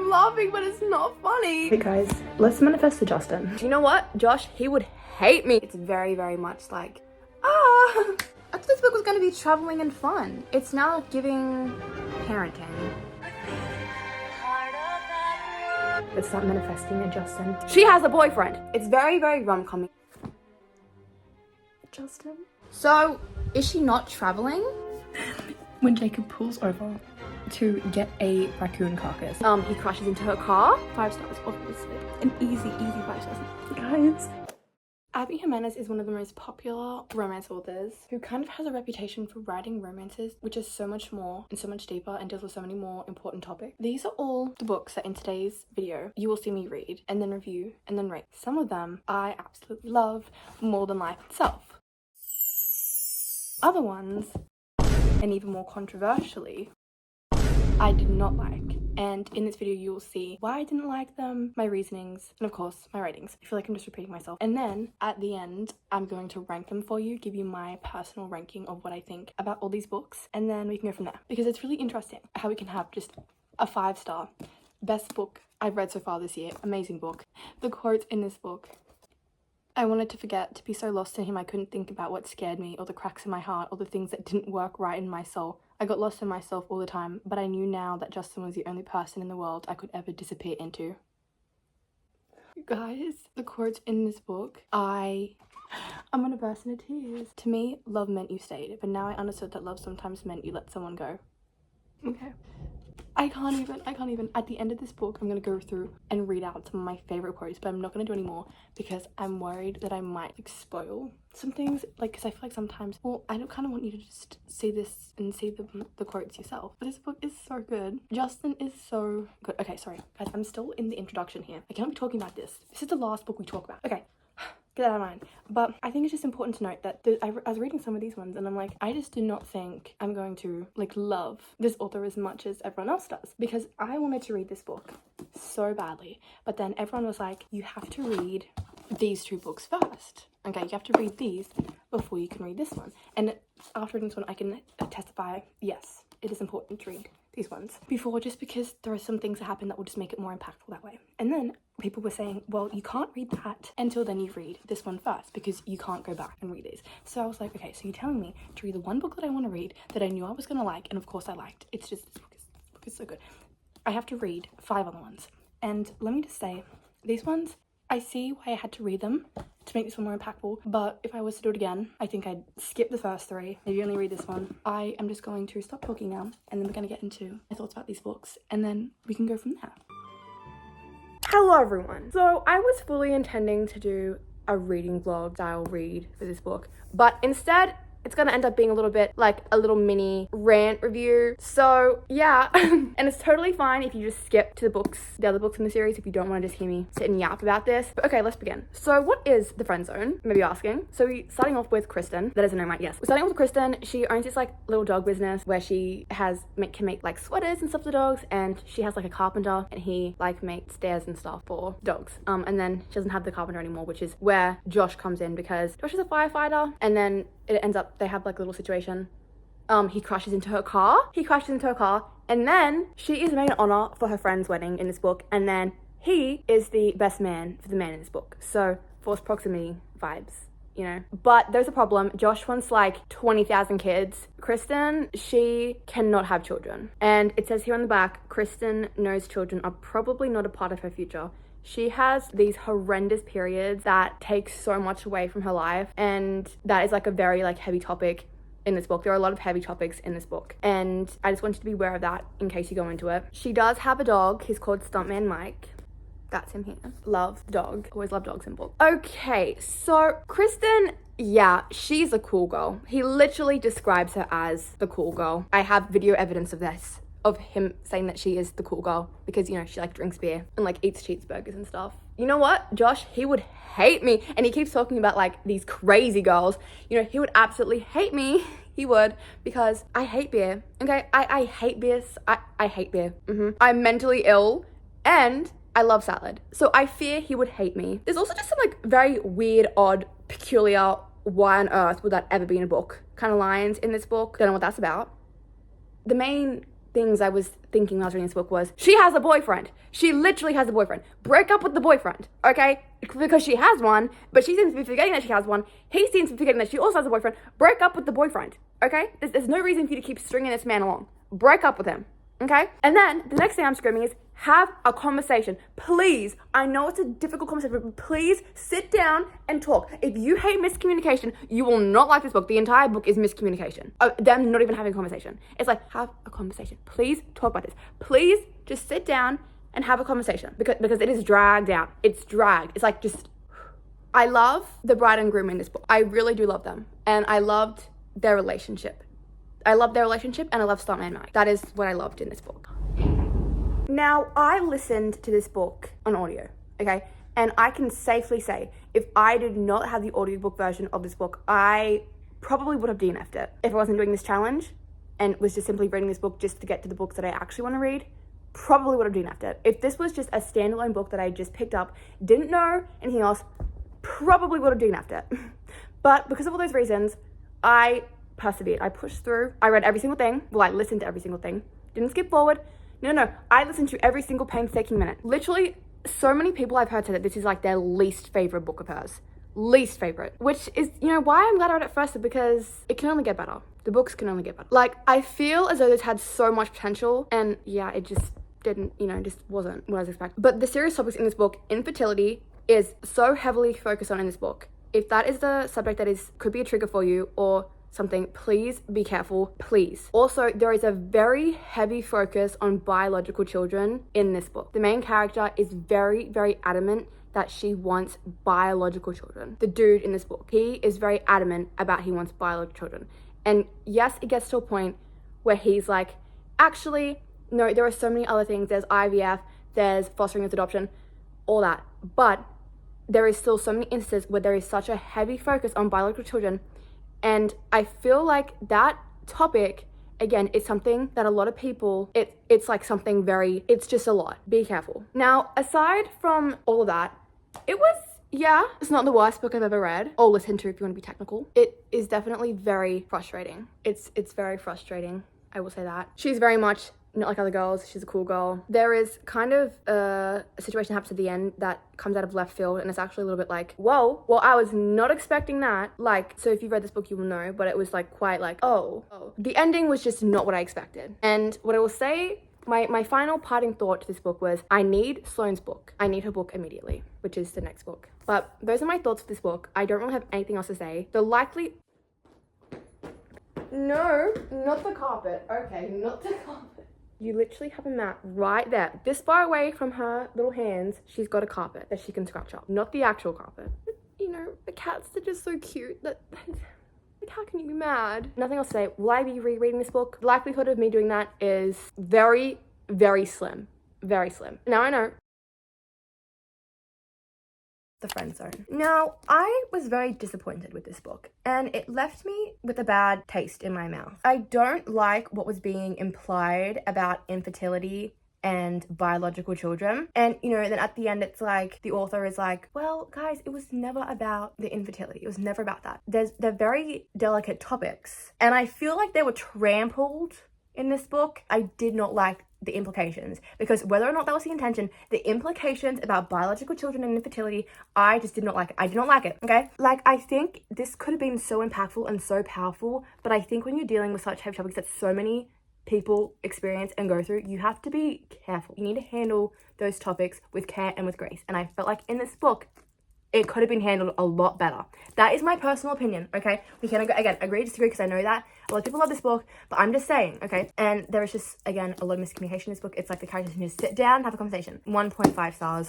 I'm laughing, but it's not funny. Hey guys, let's manifest to Justin. You know what? Josh, he would hate me. It's very, very much like, I thought this book was going to be traveling and fun. It's now giving parenting. Let's start manifesting to Justin. She has a boyfriend. It's very, very rom-com-y. Justin? So, is she not traveling? When Jacob pulls over to get a raccoon carcass. He crashes into her car. 5 stars, obviously. An easy 5 stars. Guys. Abby Jimenez is one of the most popular romance authors who kind of has a reputation for writing romances which is so much more and so much deeper and deals with so many more important topics. These are all the books that in today's video you will see me read and then review and then rate. Some of them I absolutely love more than life itself. Other ones, and even more controversially, I did not like. And in this video you will see why I didn't like them, my reasonings, and of course my ratings. I feel like I'm just repeating myself. And then at the end I'm going to rank them for you, give you my personal ranking of what I think about all these books, and then we can go from there. Because it's really interesting how we can have just a 5-star best book I've read so far this year, amazing book. The quotes in this book: I wanted to forget, to be so lost in him I couldn't think about what scared me, or the cracks in my heart, or the things that didn't work right in my soul. I got lost in myself all the time, but I knew now that Justin was the only person in the world I could ever disappear into. Guys, the quotes in this book, I'm gonna burst into tears. To me, love meant you stayed, but now I understood that love sometimes meant you let someone go. Okay. I can't even. At the end of this book, I'm going to go through and read out some of my favorite quotes, but I'm not going to do any more because I'm worried that I might spoil some things, like, because I feel like sometimes, well, I don't kind of want you to just see this and see the quotes yourself. But this book is so good. Justin is so good. Okay, sorry, guys, I'm still in the introduction here. I cannot be talking about this. This is the last book we talk about. Okay. Get that out of mind. But I think it's just important to note that I was reading some of these ones and I'm like, I just do not think I'm going to like love this author as much as everyone else does, because I wanted to read this book so badly, but then everyone was like, you have to read these 2 books first. Okay, you have to read these before you can read this one. And after reading this one, I can testify, yes, it is important to read these ones before, just because there are some things that happen that will just make it more impactful that way. And then people were saying, well, you can't read that until then you read this one first, because you can't go back and read these. So I was like, okay, so you're telling me to read the one book that I want to read, that I knew I was going to like, and of course I liked. It's just, this book is so good. I have to read 5 other ones. And let me just say, these ones, I see why I had to read them to make this one more impactful, but if I was to do it again, I think I'd skip the first 3, maybe only read this one. I am just going to stop talking now, and then we're going to get into my thoughts about these books, and then we can go from there. Hello everyone. So I was fully intending to do a reading vlog style read for this book, but instead it's gonna end up being a little bit like a little mini rant review. So yeah, and it's totally fine if you just skip to the other books in the series if you don't want to just hear me sit and yap about this. But okay, let's begin. So what is the friend zone? Maybe asking. So we're starting off with Kristen. That is a name, right? Yes. We're starting off with Kristen. She owns this like little dog business where she can make like sweaters and stuff for dogs, and she has like a carpenter and he like makes stairs and stuff for dogs. And then she doesn't have the carpenter anymore, which is where Josh comes in, because Josh is a firefighter, and then it ends up they have like a little situation. He crashes into her car, and then she is made an honor for her friend's wedding in this book, and then he is the best man for the man in this book. So forced proximity vibes, you know. But there's a problem. Josh wants like 20,000 kids. Kristen, she cannot have children, and it says here on the back, Kristen knows children are probably not a part of her future. She has these horrendous periods that take so much away from her life, and that is like a very like heavy topic in this book. There are a lot of heavy topics in this book, and I just want you to be aware of that in case you go into it. She does have a dog. He's called Stuntman Mike. That's him here. Love dog. Always love dogs in books. Okay, so Kristen, yeah, she's a cool girl. He literally describes her as the cool girl. I have video evidence of this, of him saying that she is the cool girl, because, you know, she like drinks beer and like eats cheeseburgers and stuff. You know what, Josh, he would hate me, and he keeps talking about like these crazy girls. You know, he would absolutely hate me. He would, because I hate beer. Okay, I hate beer. I hate beer. I'm mentally ill and I love salad, so I fear he would hate me. There's also just some like very weird, odd, peculiar, why on earth would that ever be in a book kind of lines in this book. Don't know what that's about. The main things I was thinking when I was reading this book was, she has a boyfriend. She literally has a boyfriend. Break up with the boyfriend, okay? Because she has one, but she seems to be forgetting that she has one. He seems to be forgetting that she also has a boyfriend. Break up with the boyfriend, okay? There's no reason for you to keep stringing this man along. Break up with him, okay? And then the next thing I'm screaming is, have a conversation. Please, I know it's a difficult conversation, but please sit down and talk. If you hate miscommunication, you will not like this book. The entire book is miscommunication. Them not even having a conversation. It's like, have a conversation. Please talk about this. Please just sit down and have a conversation because it is dragged out. It's dragged. It's like just, I love the bride and groom in this book. I really do love them. And I loved their relationship. I love their relationship and I love Stuntman Mike. That is what I loved in this book. Now, I listened to this book on audio, okay? And I can safely say, if I did not have the audiobook version of this book, I probably would have DNF'd it. If I wasn't doing this challenge and was just simply reading this book just to get to the books that I actually want to read, probably would have DNF'd it. If this was just a standalone book that I just picked up, didn't know anything else, probably would have DNF'd it. But because of all those reasons, I persevered. I pushed through. I read every single thing. Well, I listened to every single thing. Didn't skip forward. No, I listened to every single painstaking minute. Literally, so many people I've heard say that this is like their least favorite book of hers. Least favorite. Which is, why I'm glad I read it first, because it can only get better. The books can only get better. Like, I feel as though this had so much potential, and yeah, it just didn't, just wasn't what I was expecting. But the serious topics in this book, infertility, is so heavily focused on in this book. If that is the subject that could be a trigger for you, or something, please be careful, please. Also, there is a very heavy focus on biological children in this book. The main character is very, very adamant that she wants biological children. The dude in this book, he is very adamant about he wants biological children. And yes, it gets to a point where he's like, actually, no, there are so many other things. There's IVF, there's fostering as adoption, all that. But there is still so many instances where there is such a heavy focus on biological children. And I feel like that topic, again, is something that a lot of people, it's like something very, it's just a lot. Be careful. Now, aside from all of that, it's not the worst book I've ever read or listened to if you want to be technical. It is definitely very frustrating. It's very frustrating. I will say that. She's very much not like other girls. She's a cool girl. There is kind of a situation that happens at the end that comes out of left field, and it's actually a little bit like, whoa, well, I was not expecting that. Like, so if you've read this book, you will know, but it was like quite like, oh. The ending was just not what I expected. And what I will say, my final parting thought to this book was, I need Sloane's book. I need her book immediately, which is the next book. But those are my thoughts for this book. I don't really have anything else to say. No, not the carpet. Okay, not the carpet. You literally have a mat right there. This far away from her little hands, she's got a carpet that she can scratch up. Not the actual carpet. The cats are just so cute that, like, how can you be mad? Nothing else to say. Will I be rereading this book? The likelihood of me doing that is very, very slim. Very slim. Now I know. The friend zone. Now, I was very disappointed with this book, and it left me with a bad taste in my mouth. I don't like what was being implied about infertility and biological children. And, then at the end, it's like, the author is like, well, guys, it was never about the infertility. It was never about that. They're very delicate topics, and I feel like they were trampled in this book. I did not like the implications, because whether or not that was the intention, the implications about biological children and infertility, I just did not like it. I did not like it, okay? Like, I think this could have been so impactful and so powerful, but I think when you're dealing with such heavy topics that so many people experience and go through, you have to be careful. You need to handle those topics with care and with grace. And I felt like in this book, it could have been handled a lot better. That is my personal opinion, okay? We can, again, agree, disagree, because I know that a lot of people love this book, but I'm just saying, okay? And there is just, again, a lot of miscommunication in this book. It's like the characters need to sit down and have a conversation. 1.5 stars.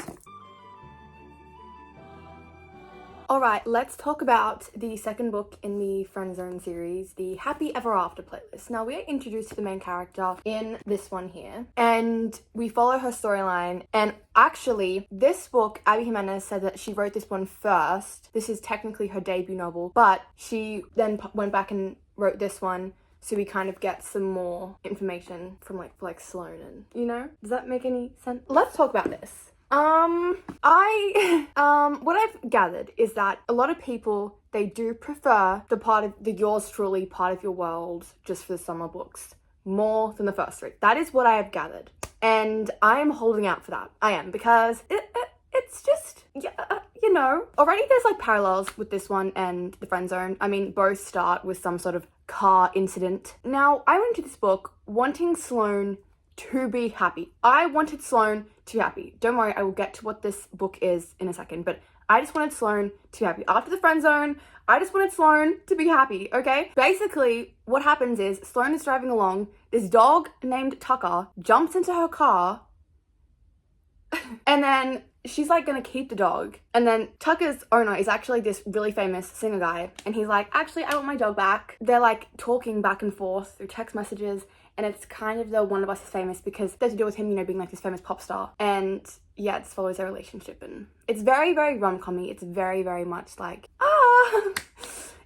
All right, let's talk about the second book in the Friend Zone series, the Happy Ever After playlist. Now, we are introduced to the main character in this one here, and we follow her storyline. And actually, this book, Abby Jimenez said that she wrote this one first. This is technically her debut novel, but she then went back and wrote this one, so we kind of get some more information from like Sloane, and, Does that make any sense? Let's talk about this. What I've gathered is that a lot of people, they do prefer the part of the Yours Truly part of your world just for the summer books. more than the first 3. That is what I have gathered. And I am holding out for that. I am, because it's just, you know, already there's like parallels with this one and The Friend Zone. I mean, both start with some sort of car incident. Now, I went into this book wanting Sloane to be happy. I wanted Sloane to be happy. Don't worry, I will get to what this book is in a second, but I just wanted Sloane to be happy. After The Friend Zone, I just wanted Sloane to be happy, okay? Basically, what happens is Sloane is driving along. This dog named Tucker jumps into her car and then she's like gonna keep the dog. And then Tucker's owner is actually this really famous singer guy. And he's like, actually, I want my dog back. They're like talking back and forth through text messages. And it's kind of the One of Us is famous because it has to do with him, you know, being like this famous pop star. And yeah, it follows their relationship. And it's very, very rom-com-y. It's very, very much like,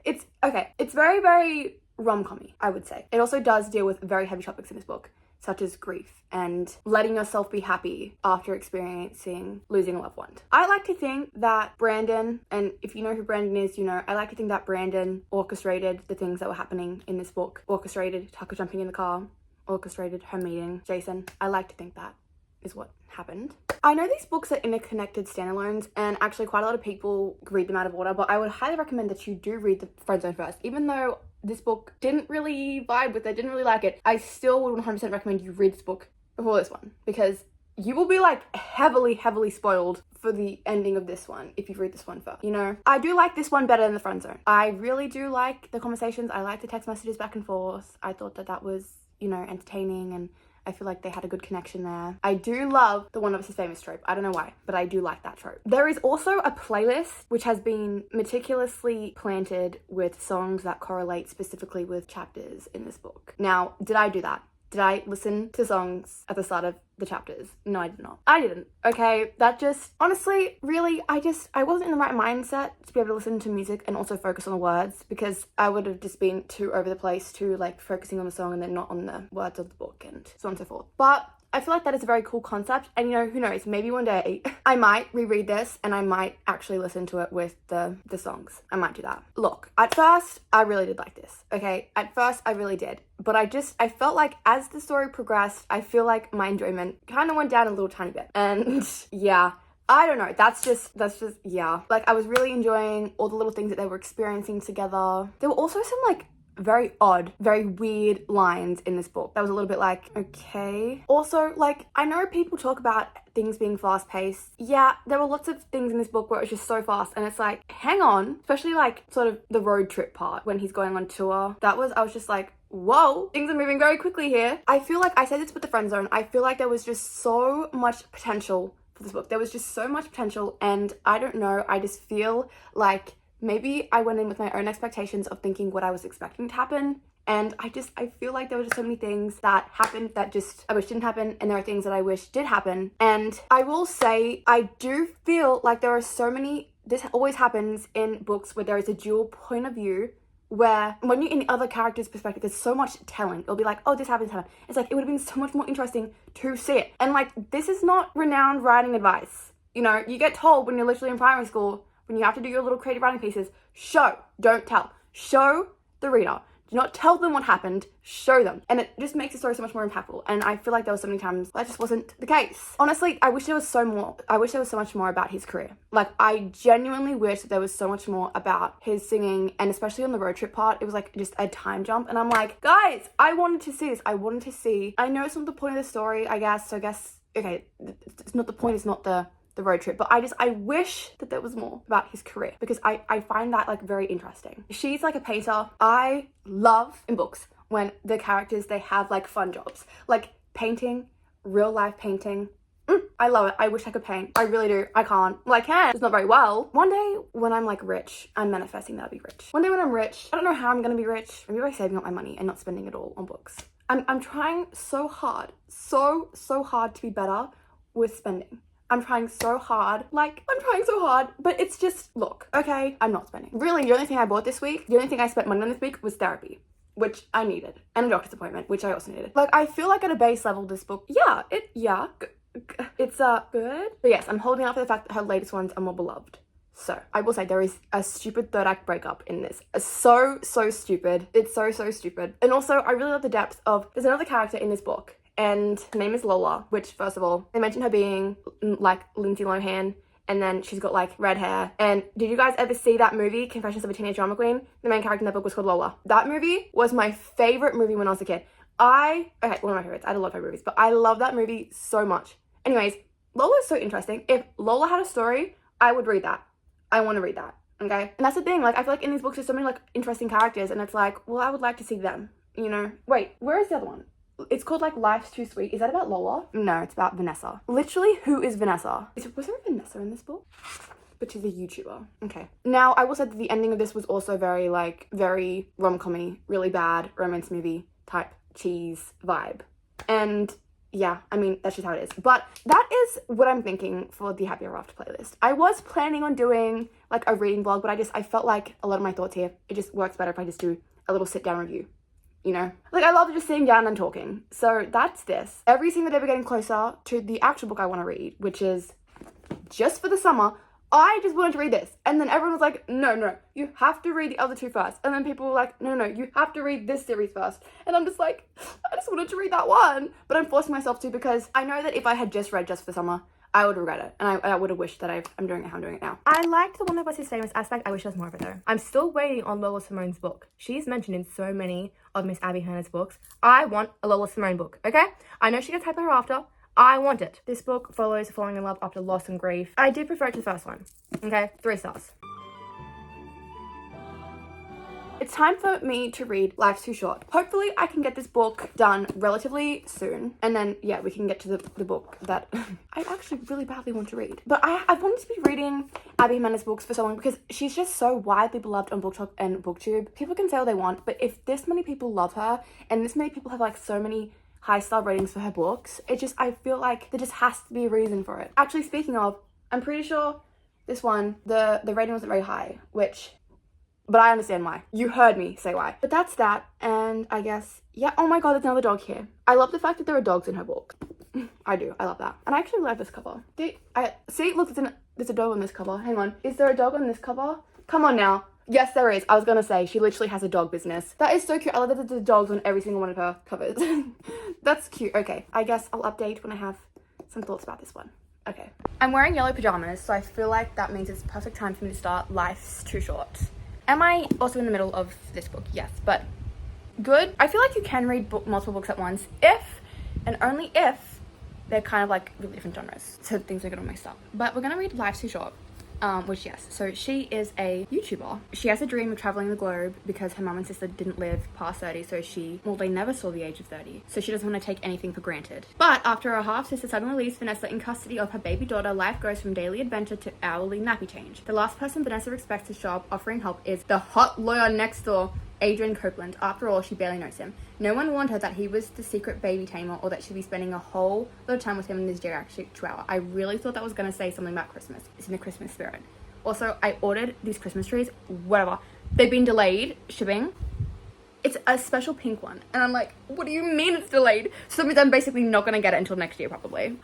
it's, okay. It's very, very rom-com-y, I would say. It also does deal with very heavy topics in this book, such as grief and letting yourself be happy after experiencing losing a loved one. I like to think that Brandon, and if you know who Brandon is, you know, I like to think that Brandon orchestrated the things that were happening in this book, orchestrated Tucker jumping in the car, orchestrated her meeting Jason. I like to think that is what happened. I know these books are interconnected standalones, and actually quite a lot of people read them out of order, but I would highly recommend that you do read The Friend Zone first. Even though this book didn't really vibe with it, didn't really like it, I still would 100% recommend you read this book before this one, because you will be like heavily spoiled for the ending of this one if you read this one first. You know, I do like this one better than The Friend Zone. I really do like the conversations. I like the text messages back and forth. I thought that was, you know, entertaining, and I feel like they had a good connection there. I do love the One of Us is famous trope. I don't know why, but I do like that trope. There is also a playlist which has been meticulously planted with songs that correlate specifically with chapters in this book. Now, did I do that? Did I listen to songs at the start of the chapters? No, I did not. I didn't. Okay, that just, honestly, really, I wasn't in the right mindset to be able to listen to music and also focus on the words, because I would have just been too over the place to like focusing on the song and then not on the words of the book and so on and so forth. But I feel like that is a very cool concept, and you know, who knows, maybe one day I might reread this and I might actually listen to it with the songs. I might do that. Look, at first, I really did like this, okay? At first, I really did. But I felt like as the story progressed, I feel like my enjoyment kind of went down a little tiny bit. And yeah, I don't know, that's just, yeah. Like, I was really enjoying all the little things that they were experiencing together. There were also some like very odd, very weird lines in this book that was a little bit like, okay. Also, like, I know people talk about things being fast-paced. Yeah, there were lots of things in this book where it was just so fast, and it's like, hang on. Especially like sort of the road trip part when he's going on tour. I was just like, whoa, things are moving very quickly here. I feel like, I said this with The Friend Zone, I feel like there was just so much potential for this book. There was just so much potential, and I don't know, I just feel like maybe I went in with my own expectations of thinking what I was expecting to happen. And I feel like there were just so many things that happened that just I wish didn't happen, and there are things that I wish did happen. And I will say, I do feel like there are so many, this always happens in books where there is a dual point of view, where when you're in the other character's perspective, there's so much telling. It'll be like, oh, this happened. It's like, it would have been so much more interesting to see it. And like, this is not renowned writing advice. You know, you get told when you're literally in primary school, when you have to do your little creative writing pieces, show, don't tell. Show the reader. Do not tell them what happened, show them. And it just makes the story so much more impactful. And I feel like there were so many times that just wasn't the case. Honestly, I wish there was so much more about his career. Like, I genuinely wish that there was so much more about his singing, and especially on the road trip part, it was like just a time jump. And I'm like, guys, I wanted to see this. I know it's not the point of the story, I guess. So I guess, okay, it's not the point, it's not the road trip, but I wish that there was more about his career, because I find that like very interesting. She's like a painter. I love in books when the characters, they have like fun jobs, like painting, real life painting. I love it. I wish I could paint. I really do. I can't. Well, I can. It's not very well. One day when I'm like rich, I'm manifesting that I'll be rich. One day when I'm rich, I don't know how I'm gonna be rich. Maybe by saving up my money and not spending it all on books. I'm trying so hard, so hard to be better with spending. I'm trying so hard, but it's just, look, okay, I'm not spending. Really, the only thing I bought this week, the only thing I spent money on this week was therapy, which I needed, and a doctor's appointment, which I also needed. Like, I feel like at a base level, this book, it's good. But yes, I'm holding out for the fact that her latest ones are more beloved. So, I will say there is a stupid third act breakup in this. So stupid. It's so stupid. And also, I really love the depth of, there's another character in this book, and her name is Lola, which, first of all, they mention her being like Lindsay Lohan, and then she's got like red hair. And did you guys ever see that movie, Confessions of a Teenage Drama Queen? The main character in that book was called Lola. That movie was my favorite movie when I was a kid. Okay, one of my favorites. I had a lot of favorite movies, but I love that movie so much. Anyways, Lola is so interesting. If Lola had a story, I would read that. I want to read that, okay? And that's the thing, like, I feel like in these books there's so many, like, interesting characters, and it's like, well, I would like to see them, you know? Wait, where is the other one? It's called, like, Life's Too Sweet. Is that about Lola? No, it's about Vanessa. Literally, who is Vanessa? Was there a Vanessa in this book? But she's a YouTuber. Okay. Now, I will say that the ending of this was also very, like, very rom-com-y, really bad romance movie type cheese vibe. And yeah, I mean, that's just how it is. But that is what I'm thinking for the Happy Ever After playlist. I was planning on doing like a reading vlog, but I felt like a lot of my thoughts here, it just works better if I just do a little sit down review, you know? Like, I love just sitting down and talking. So that's this. Every single day we're getting closer to the actual book I want to read, which is just for the summer. I just wanted to read this. And then everyone was like, no, you have to read the other two first. And then people were like, no, you have to read this series first. And I'm just like, I just wanted to read that one. But I'm forcing myself to, because I know that if I had just read Just for Summer, I would regret it. And I would have wished that I'm doing it how I'm doing it now. I liked the one that was his famous aspect. I wish there was more of it though. I'm still waiting on Lola Simone's book. She's mentioned in so many of Miss Abby Hanna's books. I want a Lola Simone book, okay? I know she gets Happy Ever After. I want it. This book follows falling in love after loss and grief. I did prefer it to the first one. Okay, 3 stars. It's time for me to read Life's Too Short. Hopefully I can get this book done relatively soon. And then, yeah, we can get to the book that I actually really badly want to read. But I've wanted to be reading Abby Jimenez books for so long, because she's just so widely beloved on BookTok and BookTube. People can say what they want, but if this many people love her, and this many people have like so many high-star ratings for her books, I feel like there just has to be a reason for it. Actually, speaking of, I'm pretty sure this one, the rating wasn't very high, but I understand why. You heard me say why. But that's that, and I guess, yeah, oh my god, there's another dog here. I love the fact that there are dogs in her book. I do, I love that. And I actually like this cover. See, look, there's a dog on this cover. Hang on, is there a dog on this cover? Come on now. Yes, there is. I was gonna say, she literally has a dog business. That is so cute. I love that there's dogs on every single one of her covers. That's cute. Okay, I guess I'll update when I have some thoughts about this one. Okay. I'm wearing yellow pajamas, so I feel like that means it's the perfect time for me to start Life's Too Short. Am I also in the middle of this book? Yes, but good. I feel like you can read multiple books at once if, and only if, they're kind of like really different genres, so things are gonna mix up. But we're gonna read Life's Too Short. Which, yes, so she is a YouTuber. She has a dream of traveling the globe because her mum and sister didn't live past 30, so they never saw the age of 30. So she doesn't want to take anything for granted. But after her half-sister suddenly leaves Vanessa in custody of her baby daughter, life goes from daily adventure to hourly nappy change. The last person Vanessa expects to show up offering help is the hot lawyer next door, Adrian Copeland. After all, she barely knows him. No one warned her that he was the secret baby tamer, or that she'd be spending a whole lot of time with him in this geriatric chihuahua. I really thought that was going to say something about Christmas. It's in the Christmas spirit. Also, I ordered these Christmas trees, whatever. They've been delayed shipping. It's a special pink one. And I'm like, what do you mean it's delayed? So that means I'm basically not going to get it until next year, probably.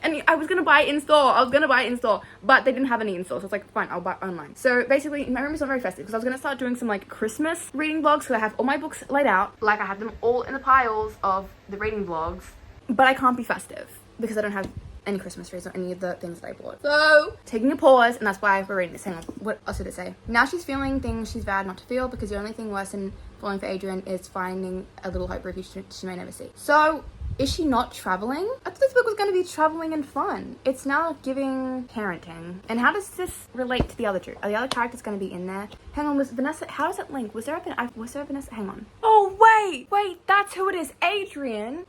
And I was going to buy it in store. But they didn't have any in store. So it's like, fine, I'll buy it online. So basically, my room is not very festive, because I was going to start doing some like Christmas reading vlogs, because I have all my books laid out. Like, I have them all in the piles of the reading vlogs. But I can't be festive, because I don't have any Christmas trees or any of the things that I bought. So, taking a pause, and that's why we're reading this. Hang on, what else did it say? Now she's feeling things she's vowed not to feel, because the only thing worse than falling for Adrian is finding a little hope refuge she may never see. So, is she not traveling? I thought this book was going to be traveling and fun. It's now giving parenting. And how does this relate to the other two? Are the other characters going to be in there? Hang on, was Vanessa, how does it link? Was there a Vanessa? Hang on. Oh, wait, that's who it is. Adrian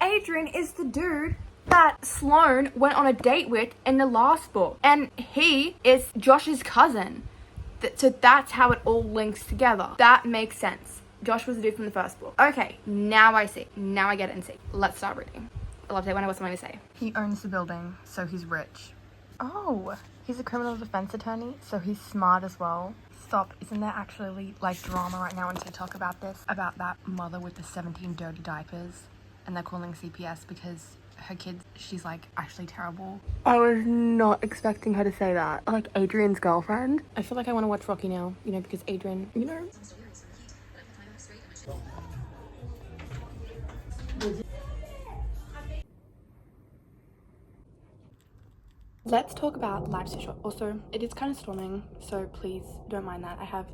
is the dude that Sloane went on a date with in the last book. And he is Josh's cousin. So that's how it all links together. That makes sense. Josh was the dude from the first book. Okay, now I see. Now I get it and see. Let's start reading. I'll update when I have something to say. He owns the building, so he's rich. Oh, he's a criminal defense attorney, so he's smart as well. Stop, isn't there actually like drama right now on TikTok about this? About that mother with the 17 dirty diapers, and they're calling CPS because her kids, she's like actually terrible. I was not expecting her to say that. Like Adrian's girlfriend. I feel like I want to watch Rocky now, you know, because Adrian, you know. Let's talk about Life's Too Short. Also, it is kind of storming, so please don't mind that. I have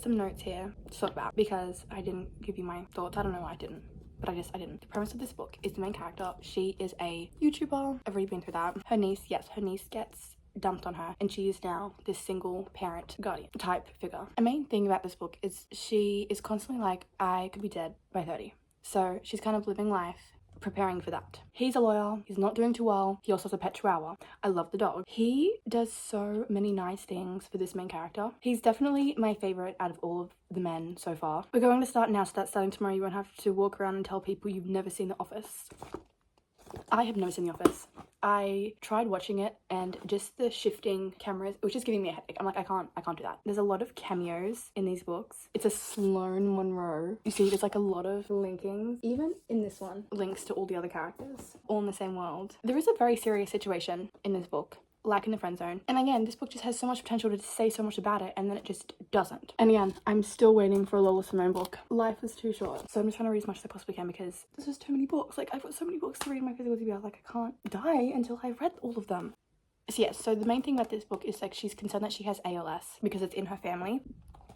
some notes here to talk about because I didn't give you my thoughts. I don't know why I didn't, but I didn't. The premise of this book is the main character. She is a YouTuber. I've already been through that. Her niece gets dumped on her, and she is now this single parent guardian type figure. A main thing about this book is she is constantly like, I could be dead by 30. So she's kind of living life preparing for that. He's a lawyer. He's not doing too well. He also has a pet chihuahua. I love the dog. He does so many nice things for this main character. He's definitely my favorite out of all of the men so far. We're going to start now, so that's starting tomorrow. You won't have to walk around and tell people you've never seen The Office. I have never seen The Office. I tried watching it, and just the shifting cameras, it was just giving me a headache. I'm like, I can't do that. There's a lot of cameos in these books. It's a Sloane Monroe. You see, there's like a lot of linkings. Even in this one, links to all the other characters, all in the same world. There is a very serious situation in this book, like in the friend zone. And again, this book just has so much potential to say so much about it, and then it just doesn't. And again, I'm still waiting for a Lola Simone book. Life is too short. So I'm just trying to read as much as I possibly can because there's just too many books. Like, I've got so many books to read in my physical TV. I was like, I can't die until I've read all of them. So yes, so the main thing about this book is like she's concerned that she has ALS because it's in her family.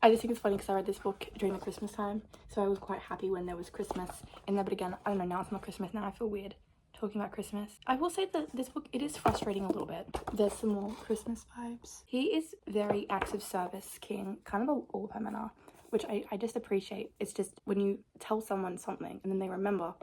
I just think it's funny because I read this book during the Christmas time. So I was quite happy when there was Christmas in there. But again, I don't know, now it's not Christmas. Now I feel weird talking about Christmas. I will say that this book, it is frustrating a little bit. There's some more Christmas vibes. He is very acts of service king, kind of all of her men are, which I just appreciate. It's just when you tell someone something and then they remember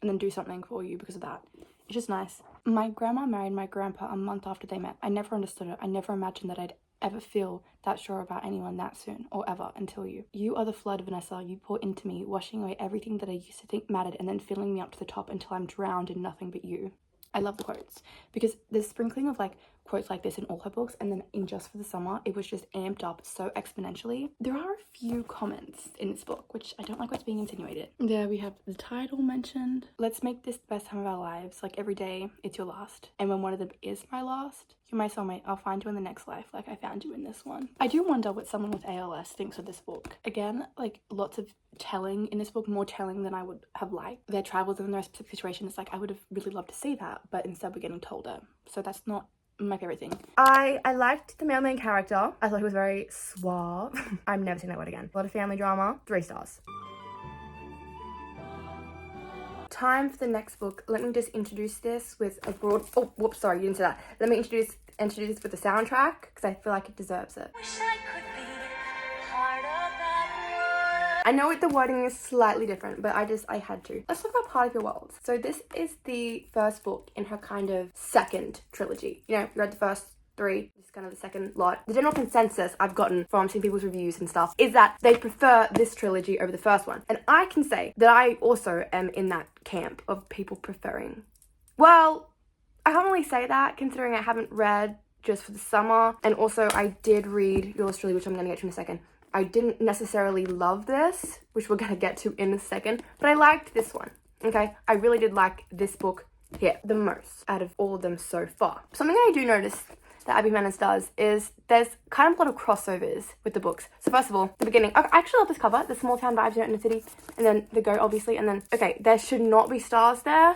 and then do something for you because of that. It's just nice. My grandma married my grandpa a month after they met. I never understood it. I never imagined that I'd ever feel that sure about anyone that soon, or ever, until you are the flood, Vanessa. You pour into me, washing away everything that I used to think mattered and then filling me up to the top until I'm drowned in nothing but you. I love the quotes because there's sprinkling of like quotes like this in all her books, and then in Just for the Summer it was just amped up so exponentially. There are a few comments in this book which I don't like what's being insinuated. There we have the title mentioned. Let's make this the best time of our lives. Like every day it's your last, and when one of them is my last, you're my soulmate. I'll find you in the next life like I found you in this one. I do wonder what someone with ALS thinks of this book. Again, like lots of telling in this book, more telling than I would have liked. Their travels and their specific situation, it's like I would have really loved to see that, but instead we're getting told it. So that's not my favorite thing. I liked the male main character. I thought he was very suave. I'm never saying that word again. A lot of family drama. 3 stars. Time for the next book. Let me just introduce this with a broad... Oh, whoops, sorry, you didn't say that. Let me introduce this with the soundtrack because I feel like it deserves it. Wish I could be part of that. I know the wording is slightly different, but I had to. Let's talk about Part of Your World. So this is the first book in her kind of second trilogy. You know, you read the first 3, this is kind of the second lot. The general consensus I've gotten from seeing people's reviews and stuff is that they prefer this trilogy over the first one. And I can say that I also am in that camp of people preferring. Well, I can't really say that considering I haven't read Just for the Summer. And also I did read yours truly, which I'm going to get to in a second. I didn't necessarily love this, which we're going to get to in a second, but I liked this one, okay? I really did like this book here the most out of all of them so far. Something I do notice that Abby Jimenez does is there's kind of a lot of crossovers with the books. So first of all, the beginning, I actually love this cover, the small town vibes, you know, in the city, and then the goat, obviously, and then, okay, there should not be stars there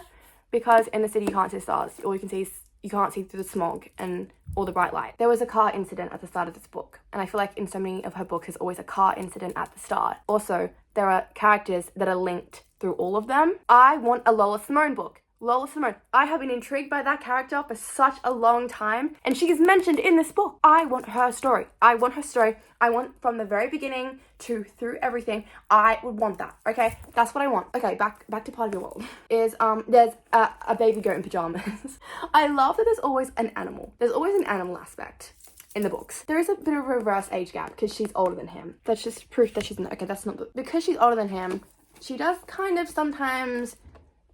because in the city you can't see stars. All you can see is you can't see through the smog and all the bright light. There was a car incident at the start of this book, and I feel like in so many of her books there's always a car incident at the start. Also, there are characters that are linked through all of them. I want a Lola Simone book. Lola Simone. I have been intrigued by that character for such a long time, and she is mentioned in this book. I want her story. I want her story. I want from the very beginning to through everything. I would want that. Okay, that's what I want. Okay, back to Part of Your World. Is there's a baby goat in pajamas. I love that there's always an animal. There's always an animal aspect in the books. There is a bit of a reverse age gap because she's older than him. That's just proof that she's not. Okay, that's not because she's older than him. She does kind of sometimes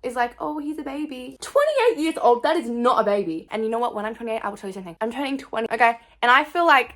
is like, oh, he's a baby. 28 years old, that is not a baby. And you know what? When I'm 28, I will tell you something. I'm turning 20, okay? And I feel like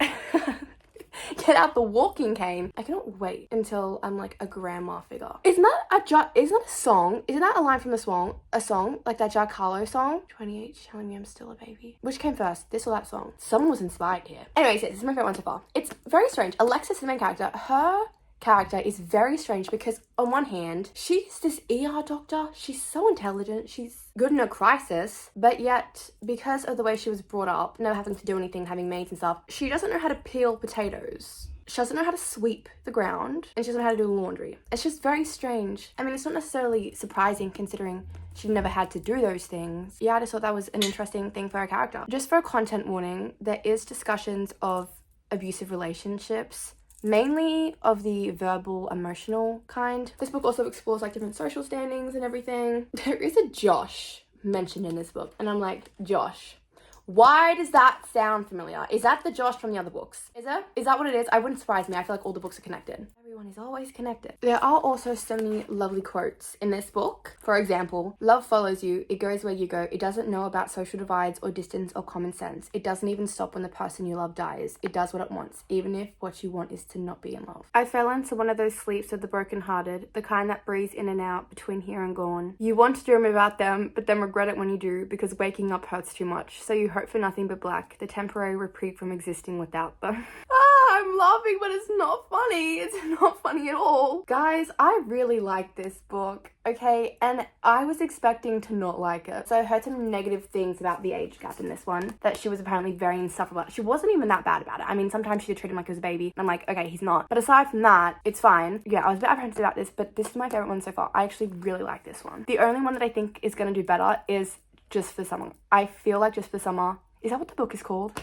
Get out the walking cane. I cannot wait until I'm like a grandma figure. Isn't that a song? Isn't that a line from the song? A song? Like that Jack Harlow song? 28 telling me I'm still a baby. Which came first? This or that song? Someone was inspired here. Anyways, this is my favorite one so far. It's very strange. Alexis, the main character, her character is very strange because on one hand, she's this ER doctor. She's so intelligent. She's good in a crisis, but yet because of the way she was brought up, never having to do anything, having maids and stuff, she doesn't know how to peel potatoes. She doesn't know how to sweep the ground, and she doesn't know how to do laundry. It's just very strange. I mean, it's not necessarily surprising considering she never had to do those things. Yeah, I just thought that was an interesting thing for her character. Just for a content warning, there is discussions of abusive relationships, mainly of the verbal, emotional kind. This book also explores like different social standings and everything. There is a Josh mentioned in this book, and I'm like, Josh, why does that sound familiar? Is that the Josh from the other books? Is it? Is that what it is? I wouldn't surprise me. I feel like all the books are connected. Everyone is always connected. There are also so many lovely quotes in this book. For example, love follows you. It goes where you go. It doesn't know about social divides or distance or common sense. It doesn't even stop when the person you love dies. It does what it wants, even if what you want is to not be in love. I fell into one of those sleeps of the brokenhearted, the kind that breathes in and out between here and gone. You want to dream about them, but then regret it when you do, because waking up hurts too much. So you hope for nothing but black, the temporary reprieve from existing without them. I'm laughing, but it's not funny. It's not funny at all. Guys, I really like this book, okay? And I was expecting to not like it. So I heard some negative things about the age gap in this one, that she was apparently very insufferable. She wasn't even that bad about it. I mean, sometimes she did treat him like he was a baby. And I'm like, okay, he's not. But aside from that, it's fine. Yeah, I was a bit apprehensive about this, but this is my favorite one so far. I actually really like this one. The only one that I think is going to do better is Just for Summer. I feel like Just for Summer, is that what the book is called?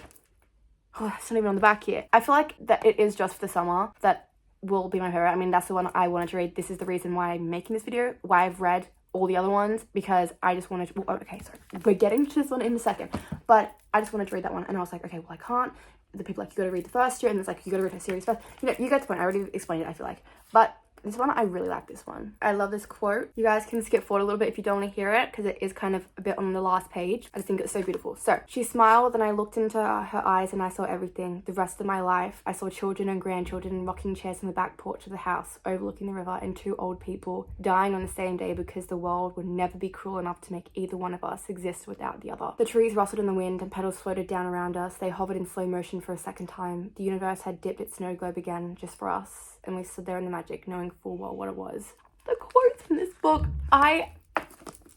Oh, it's not even on the back here. I feel like that it is Just for the Summer that will be my favorite. I mean, that's the one I wanted to read. This is the reason why I'm making this video, why I've read all the other ones, because I just wanted to, well, okay, sorry. We're getting to this one in a second, but I just wanted to read that one, and I was like, okay, well, I can't. The people like, you gotta read the first two, and it's like, you gotta read her series first. You know, you get the point. I already explained it, I feel like. But this one, I really like this one. I love this quote. You guys can skip forward a little bit if you don't want to hear it, because it is kind of a bit on the last page. I just think it's so beautiful. So, she smiled and I looked into her eyes and I saw everything. The rest of my life, I saw children and grandchildren in rocking chairs in the back porch of the house, overlooking the river, and two old people dying on the same day because the world would never be cruel enough to make either one of us exist without the other. The trees rustled in the wind and petals floated down around us. They hovered in slow motion for a second time. The universe had dipped its snow globe again, just for us. And we stood there in the magic, knowing full well what it was. The quotes from this book,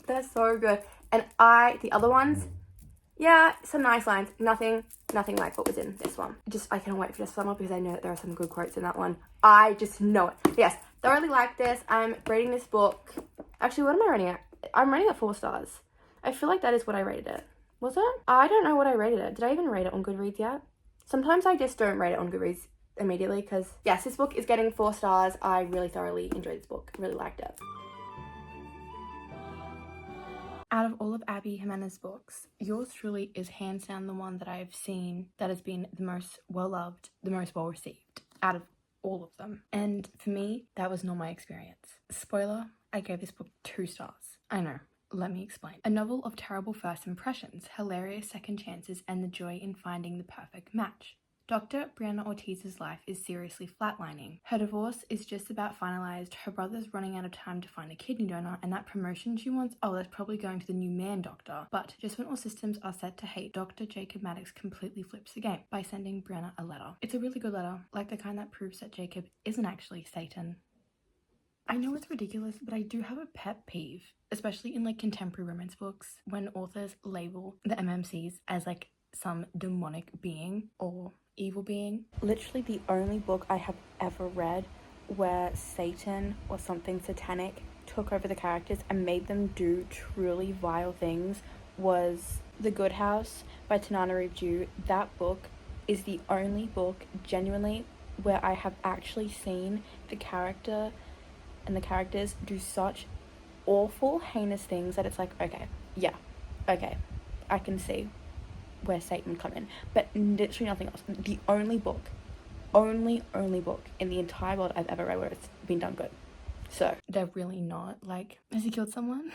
they're so good. And the other ones, yeah, some nice lines. Nothing like what was in this one. I can't wait for this summer because I know that there are some good quotes in that one. I just know it. Yes, thoroughly like this. I'm rating this book. Actually, what am I rating it? I'm rating it 4 stars. I feel like that is what I rated it. Was it? I don't know what I rated it. Did I even rate it on Goodreads yet? Sometimes I just don't rate it on Goodreads immediately, because yes, this book is getting 4 stars. I really thoroughly enjoyed this book. Really liked it. Out of all of Abby Jimenez's books, yours truly is hands down the one that I've seen that has been the most well-loved, the most well-received out of all of them. And for me, that was not my experience. Spoiler, I gave this book 2 stars. I know. Let me explain. A novel of terrible first impressions, hilarious second chances, and the joy in finding the perfect match. Dr. Brianna Ortiz's life is seriously flatlining. Her divorce is just about finalized, her brother's running out of time to find a kidney donor, and that promotion she wants, oh, that's probably going to the new man doctor. But just when all systems are set to hate, Dr. Jacob Maddox completely flips the game by sending Brianna a letter. It's a really good letter, like the kind that proves that Jacob isn't actually Satan. I know it's ridiculous, but I do have a pet peeve, especially in like contemporary romance books, when authors label the MMCs as like some demonic being or evil being. Literally the only book I have ever read where Satan or something satanic took over the characters and made them do truly vile things was The Good House by Tanana Review. That book is the only book genuinely where I have actually seen the character and the characters do such awful, heinous things that it's like, okay, I can see where Satan would come in, but literally nothing else. The only book in the entire world I've ever read where it's been done good. So they're really not like, has he killed someone?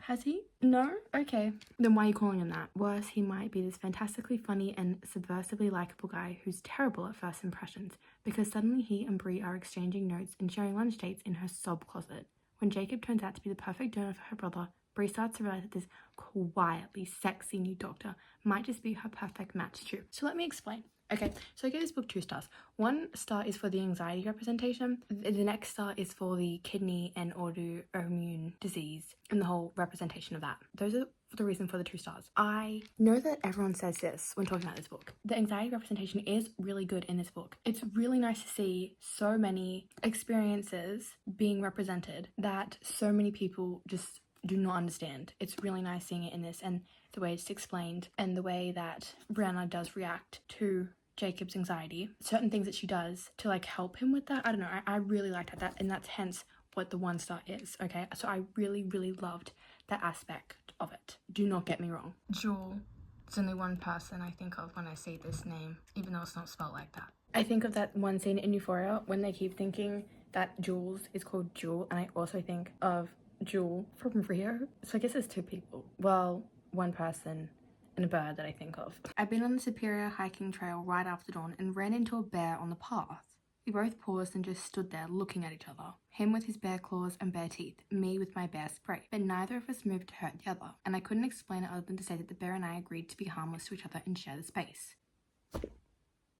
Has he? No? Okay. Then why are you calling him that? Worse, he might be this fantastically funny and subversively likable guy who's terrible at first impressions, because suddenly he and Brie are exchanging notes and sharing lunch dates in her sob closet. When Jacob turns out to be the perfect donor for her brother, Brie starts to realize that this quietly sexy new doctor might just be her perfect match too. So let me explain. Okay, so I gave this book 2 stars. 1 star is for the anxiety representation. The next star is for the kidney and autoimmune disease and the whole representation of that. Those are the reason for the 2 stars. I know that everyone says this when talking about this book. The anxiety representation is really good in this book. It's really nice to see so many experiences being represented that so many people just do not understand. It's really nice seeing it in this, and the way it's explained and the way that Brianna does react to Jacob's anxiety, certain things that she does to like help him with that. I don't know, I really liked that, and that's hence what the 1 star is. Okay, so I really loved that aspect of it. Do not get me wrong. Jewel is only one person I think of when I see this name, even though it's not spelled like that. I think of that one scene in Euphoria when they keep thinking that Jules is called Jewel, and I also think of Jewel from Rio. So I guess there's 2 people. Well, 1 person and a bird that I think of. I've been on the Superior hiking trail right after dawn and ran into a bear on the path. We both paused and just stood there looking at each other. Him with his bare claws and bare teeth, me with my bear spray. But neither of us moved to hurt the other, and I couldn't explain it other than to say that the bear and I agreed to be harmless to each other and share the space.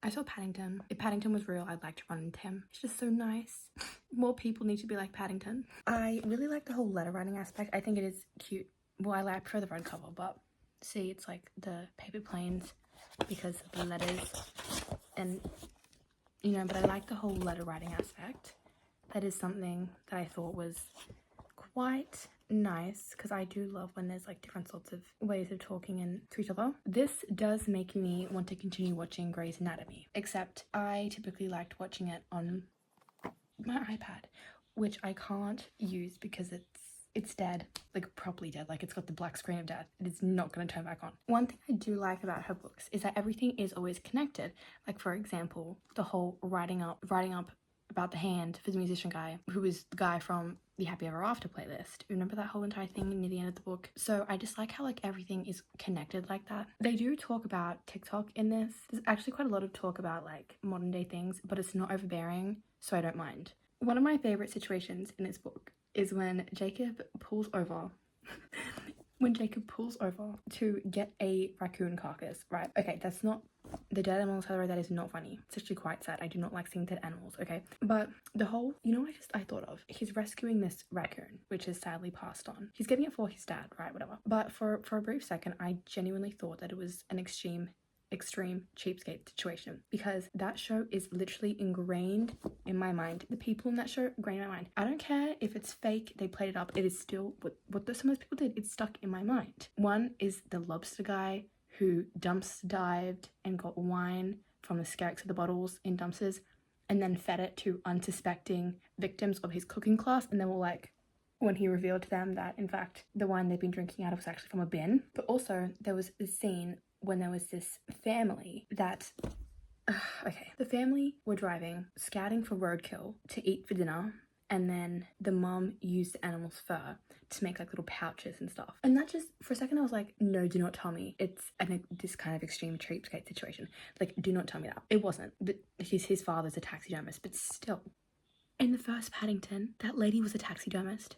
I saw Paddington. If Paddington was real, I'd like to run into him. It's just so nice. More people need to be like Paddington. I really like the whole letter writing aspect. I think it is cute. Well, I prefer the red cover, but see, it's like the paper planes because of the letters, and you know, but I like the whole letter writing aspect. That is something that I thought was quite nice, because I do love when there's like different sorts of ways of talking and to each other. This does make me want to continue watching Grey's Anatomy, except I typically liked watching it on my iPad, which I can't use because it's dead, like properly dead, like it's got the black screen of death. It is not going to turn back on. One thing I do like about her books is that everything is always connected. Like, for example, the whole writing up about the hand for the musician guy, who was the guy from the Happy Ever After playlist. Remember that whole entire thing near the end of the book? So I just like how like everything is connected like that. They do talk about TikTok in this. There's actually quite a lot of talk about like modern day things, but it's not overbearing, so I don't mind. One of my favorite situations in this book is when Jacob pulls over to get a raccoon carcass, right? Okay, that's not the dead animals, however, that is not funny. It's actually quite sad. I do not like seeing dead animals, okay? But the whole, you know what I thought of? He's rescuing this raccoon, which is sadly passed on. He's getting it for his dad, right? Whatever. But for a brief second, I genuinely thought that it was an extreme cheapskate situation, because that show is literally ingrained in my mind. The people in that show ingrained in my mind. I don't care if it's fake, they played it up, it is still what some of those people did. It's stuck in my mind. One is the lobster guy who dumpster dived and got wine from the skerricks of the bottles in dumpsters and then fed it to unsuspecting victims of his cooking class, and then were like, when he revealed to them that in fact the wine they'd been drinking out of was actually from a bin. But also there was this scene when there was this family that the family were driving, scouting for roadkill to eat for dinner, and then the mum used the animal's fur to make like little pouches and stuff. And that just, for a second I was like, no, do not tell me it's this kind of extreme cheapskate situation. Like, do not tell me that. It wasn't. But his father's a taxidermist, but still. In the first Paddington, that lady was a taxidermist.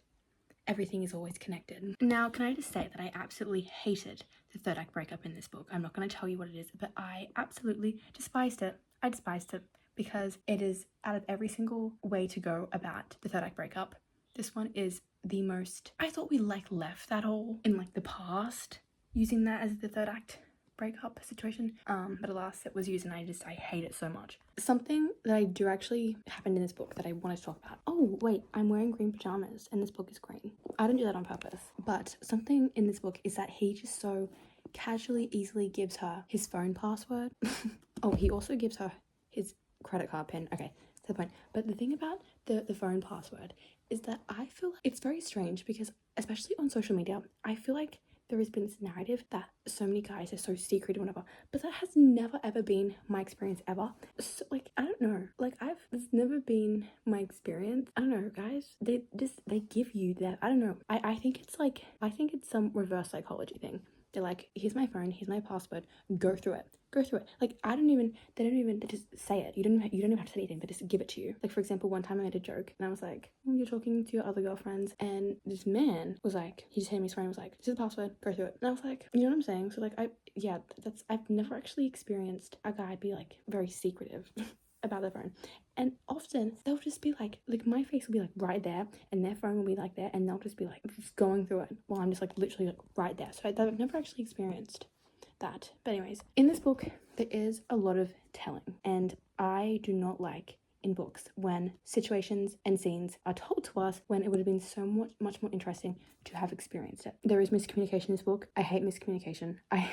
Everything is always connected. Now, can I just say that I absolutely hated the third act breakup in this book. I'm not going to tell you what it is, but I absolutely despised it. I despised it because it is, out of every single way to go about the third act breakup, this one is the most, I thought we like left that all in like the past, using that as the third act breakup situation, but alas, it was used, and I hate it so much. Something that I do actually happened in this book that I wanted to talk about. Oh wait, I'm wearing green pajamas and this book is green. I didn't do that on purpose, but something in this book is that he just so casually, easily gives her his phone password. Oh, he also gives her his credit card pin. Okay, that's the point. But the thing about the phone password is that I feel like it's very strange, because especially on social media, I feel like there has been this narrative that so many guys are so secret and whatever, but that has never ever been my experience ever. So, like, I don't know, like, it's never been my experience. I don't know, guys, they give you that, I don't know, I think it's some reverse psychology thing. They're like, here's my phone, here's my password, go through it. Like, they just say it. You don't even have to say anything, they just give it to you. Like, for example, one time I made a joke and I was like, you're talking to your other girlfriends, and this man was like, he just handed me his phone and was like, this is the password, go through it. And I was like, you know what I'm saying? So like, I've never actually experienced a guy be like very secretive about their phone. And often they'll just be like my face will be like right there and their phone will be like there, and they'll just be like just going through it while I'm just like literally like right there. So I've never actually experienced that. But anyways, in this book there is a lot of telling, and I do not like in books when situations and scenes are told to us when it would have been so much more interesting to have experienced it. There is miscommunication in this book. I hate miscommunication. I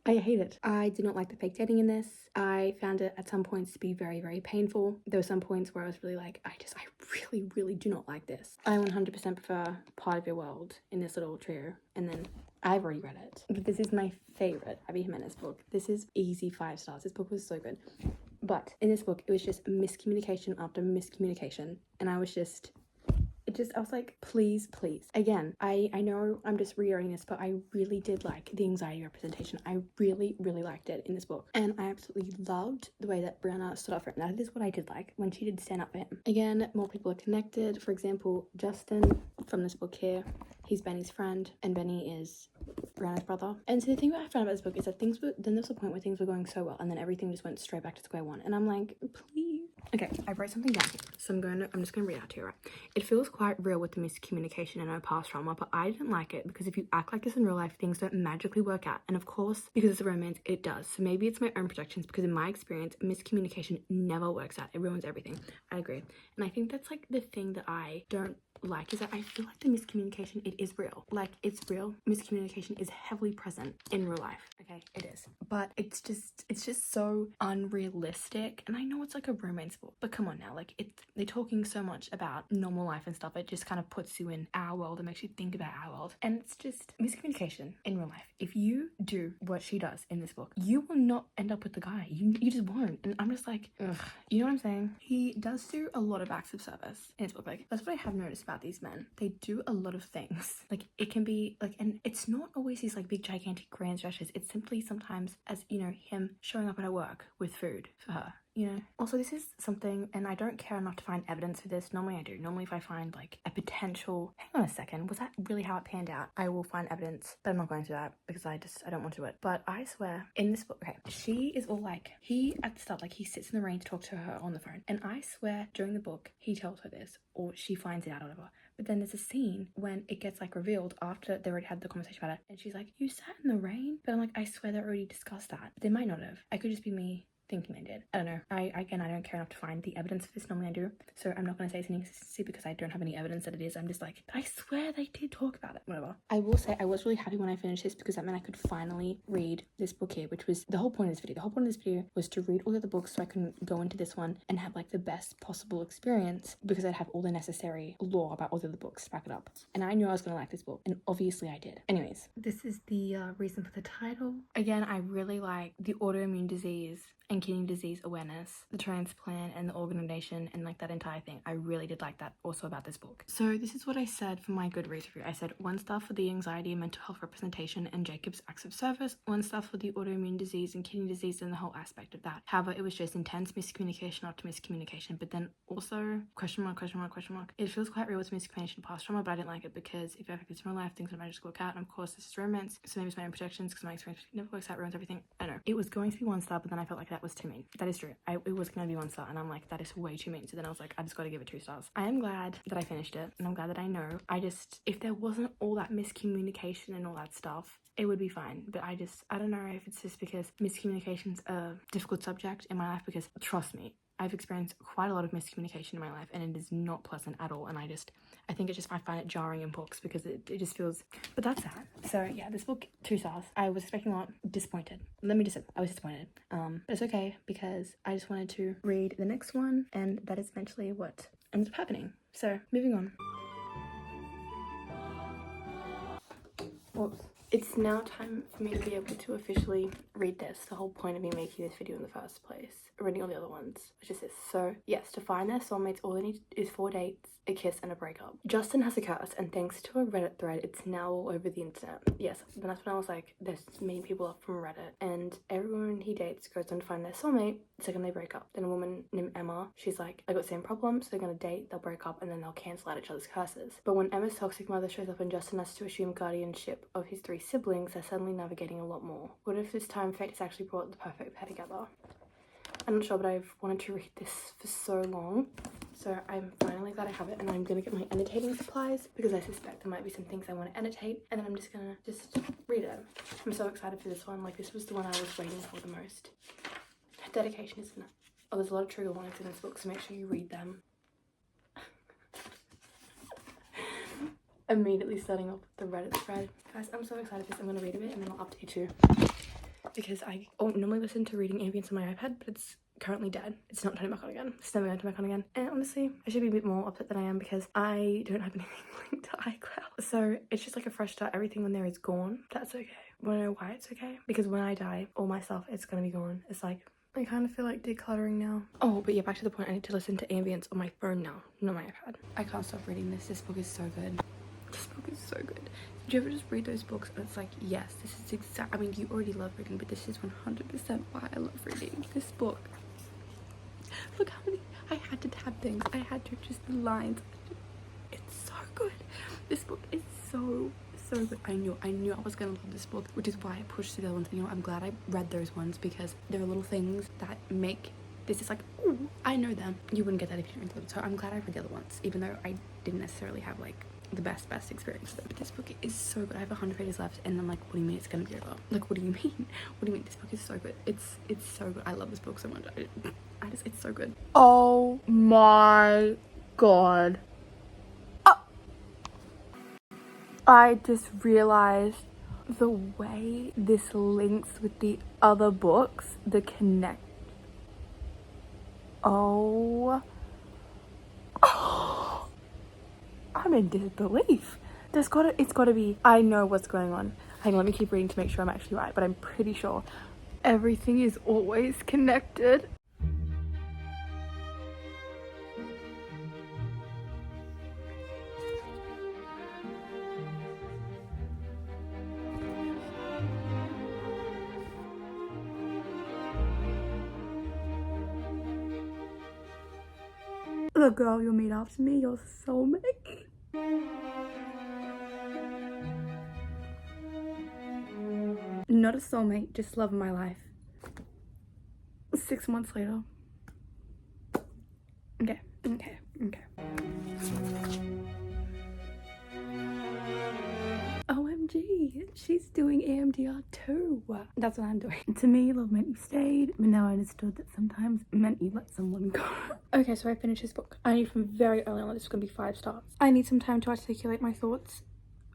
hate it. I did not like the fake dating in this. I found it at some points to be very, very painful. There were some points where I was really like, I really, really do not like this. I 100% prefer Part of Your World in this little trio, and then I've already read it. But this is my favorite Abby Jimenez book. This is easy 5 stars. This book was so good. But in this book, it was just miscommunication after miscommunication, and I was like, please. Again, I know I'm just reiterating this, but I really did like the anxiety representation. I really, really liked it in this book. And I absolutely loved the way that Brianna stood up for him. That is what I did like when she did stand up for him. Again, more people are connected. For example, Justin from this book here, he's Benny's friend, and Benny is Brianna's brother. And so the thing that I found about this book is that then there was a point where things were going so well, and then everything just went straight back to square one. And I'm like, please. Okay, I wrote something down here, so I'm just gonna read out to you, right? It feels quite real with the miscommunication and our past trauma, but I didn't like it because if you act like this in real life, things don't magically work out. And of course, because it's a romance, it does. So maybe it's my own projections, because in my experience, miscommunication never works out. It ruins everything. I agree. And I think that's like the thing that I don't like, is that I feel like the miscommunication, it is real. Like, it's real. Miscommunication is heavily present in real life. Okay, it is. But it's just so unrealistic. And I know it's like a romance book, but come on now, like, they're talking so much about normal life and stuff. It just kind of puts you in our world and makes you think about our world. And it's just miscommunication in real life. If you do what she does in this book, you will not end up with the guy. You just won't. And I'm just like, ugh. You know what I'm saying? He does do a lot of acts of service in his book. Like, that's what I have noticed about these men. They do a lot of things. Like, it can be like, and it's not always these like big gigantic grand gestures. It's simply sometimes, as you know, him showing up at her work with food for her, you know. Also, this is something, and I don't care enough to find evidence for this. Normally I do. Normally if I find like a potential, hang on a second, was that really how it panned out, I will find evidence, but I'm not going to do that because I don't want to do it. But I swear in this book, okay, she is all like, he at the start, like, he sits in the rain to talk to her on the phone, and I swear during the book he tells her this, or she finds it out or whatever. But then there's a scene when it gets like revealed after they already had the conversation about it, and she's like, you sat in the rain? But I'm like, I swear they already discussed that. But they might not have. I could just be me thinking they did. I don't know. I don't care enough to find the evidence for this. Normally I do, so I'm not going to say it's an inconsistency because I don't have any evidence that it is. I'm just like, but I swear they did talk about it. Whatever. I will say I was really happy when I finished this, because that meant I could finally read this book here, which was the whole point of this video. The whole point of this video was to read all of the books so I can go into this one and have like the best possible experience, because I'd have all the necessary lore about all the other books to back it up. And I knew I was going to like this book, and obviously I did. Anyways, this is the reason for the title. Again, I really like the autoimmune disease and kidney disease awareness, the transplant and the organization, and like that entire thing. I really did like that also about this book. So this is what I said for my Goodreads review. I said 1 star for the anxiety and mental health representation and Jacob's acts of service, 1 star for the autoimmune disease and kidney disease and the whole aspect of that. However, it was just intense miscommunication after miscommunication, but then also question mark. It feels quite real with miscommunication past trauma, but I didn't like it because if I have this in real life, things might just work out. And of course, this is romance, so maybe it's my own projections because my experience never works out, ruins everything. I don't know. It was going to be 1 star, but then I felt like that was too mean. That is true. It was going to be 1 star, and I'm like, that is way too mean. So then I was like, I just got to give it 2 stars. I am glad that I finished it, and I'm glad that I know. If there wasn't all that miscommunication and all that stuff, it would be fine. But I don't know if it's just because miscommunication's a difficult subject in my life, because trust me, I've experienced quite a lot of miscommunication in my life, and it is not pleasant at all. And I think I find it jarring in books because it just feels, but that's that. So yeah, this book, 2 stars. I was expecting a lot, disappointed. Let me just say, I was disappointed. But it's okay because I just wanted to read the next one, and that is eventually what ends up happening. So moving on. Whoops. It's now time for me to be able to officially read this. The whole point of me making this video in the first place, reading all the other ones, which is this. So yes, to find their soulmates, all they need is 4 dates, a kiss, and a breakup. Justin has a curse, and thanks to a Reddit thread, it's now all over the internet. Yes, but that's when I was like, there's many people up from Reddit, and everyone he dates goes on to find their soulmate the second they break up. Then a woman named Emma, she's like, I got the same problems, they're gonna date, they'll break up, and then they'll cancel out each other's curses. But when Emma's toxic mother shows up and Justin has to assume guardianship of his 3 siblings, they're suddenly navigating a lot more. What if this time fate has actually brought the perfect pair together? I'm not sure, but I've wanted to read this for so long. So I'm finally glad I have it, and I'm gonna get my annotating supplies because I suspect there might be some things I want to annotate, and then I'm just gonna read it. I'm so excited for this one. Like, this was the one I was waiting for the most. Dedication is enough. Oh, there's a lot of trigger warnings in this book, so make sure you read them. Immediately starting off with the Reddit thread. Guys, I'm so excited for this. I'm gonna read a bit and then I'll update you. Because I normally listen to reading ambience on my iPad, but it's currently dead. It's not turning back on again. It's never going to turn back on again. And honestly, I should be a bit more upset than I am because I don't have anything linked to iCloud. So it's just like a fresh start. Everything on there is gone. That's okay. Wanna know why it's okay? Because when I die, all my stuff is gonna be gone. It's like, I kind of feel like decluttering now. Oh, but yeah, back to the point. I need to listen to ambience on my phone now, not my iPad. I can't stop reading this. This book is so good. This book is so good. Do you ever just read those books and it's like, yes, this is exact. I mean, you already love reading, but this is 100% why I love reading this book. Look how many, I had to tab things. I had to just the lines. It's so good. This book is so good. I knew I was gonna love this book, which is why I pushed through the other ones. You know, I'm glad I read those ones because there are little things that make this is like, ooh, I know them. You wouldn't get that if you didn't read them. So I'm glad I read the other ones, even though I didn't necessarily have like the best experience with it. But this book is so good. I have 100 pages left and I'm like, what do you mean it's gonna be over? Like, what do you mean? What do you mean? This book is so good. It's so good. I love this book so much. It's so good. Oh my god. I just realized the way this links with the other books, the connect. Oh. I'm in disbelief. It's gotta be, I know what's going on. Hang on, let me keep reading to make sure I'm actually right, but I'm pretty sure everything is always connected. The girl you'll meet after me, your soulmate. Not a soulmate, just love of my life. 6 months later. Okay. OMG, she's doing EMDR too. That's what I'm doing. To me, love meant you stayed, but now I understood that sometimes it meant you let someone go. Okay, so I finished this book. I knew from very early on this was gonna be 5 stars. I need some time to articulate my thoughts,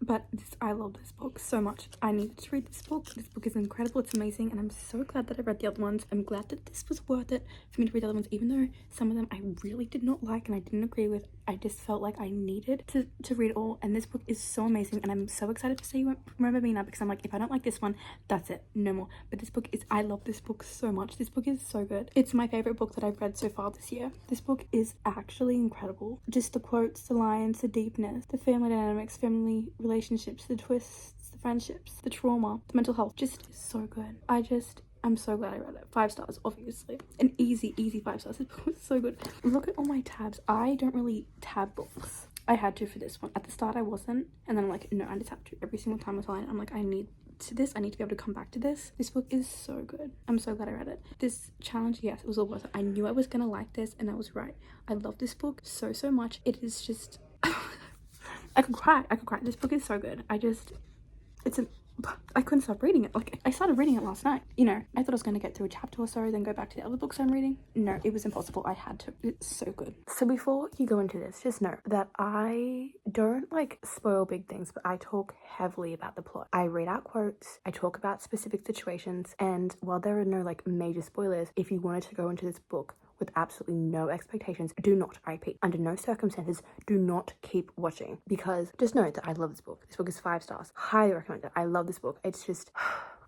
but I love this book so much. I needed to read this book. This book is incredible. It's amazing, and I'm so glad that I read the other ones. I'm glad that this was worth it for me to read the other ones, even though some of them I really did not like and I didn't agree with. I just felt like I needed to read it all, and this book is so amazing, and I'm so excited to say you won't remember me now, because I'm like, if I don't like this one, that's it, no more. But this book is, I love this book so much. This book is so good. It's my favorite book that I've read so far this year. This book is actually incredible. Just the quotes, the lines, the deepness, the family dynamics, family relationships, the twists, the friendships, the trauma, the mental health, just so good. I'm so glad I read it. 5 stars, obviously. An easy 5 stars. This book was so good. Look at all my tabs. I don't really tab books. I had to for this one. At the start I wasn't, and then I'm like, no, I just have to. Every single time I was on, I'm like, I need to this. I need to be able to come back to this. This book is so good. I'm so glad I read it. This challenge, yes, it was all worth it. I knew I was gonna like this, and I was right. I love this book so much. It is just I could cry. This book is so good. I couldn't stop reading it. Like, I started reading it last night. You know, I thought I was going to get through a chapter or so, then go back to the other books I'm reading. No, it was impossible. I had to. It's so good. So before you go into this, just know that I don't like spoil big things, but I talk heavily about the plot. I read out quotes, I talk about specific situations, and while there are no like major spoilers, if you wanted to go into this book with absolutely no expectations, do not, I repeat, under no circumstances, do not keep watching, because just know that I love this book. This book is 5 stars. Highly recommend it. I love this book. It's just,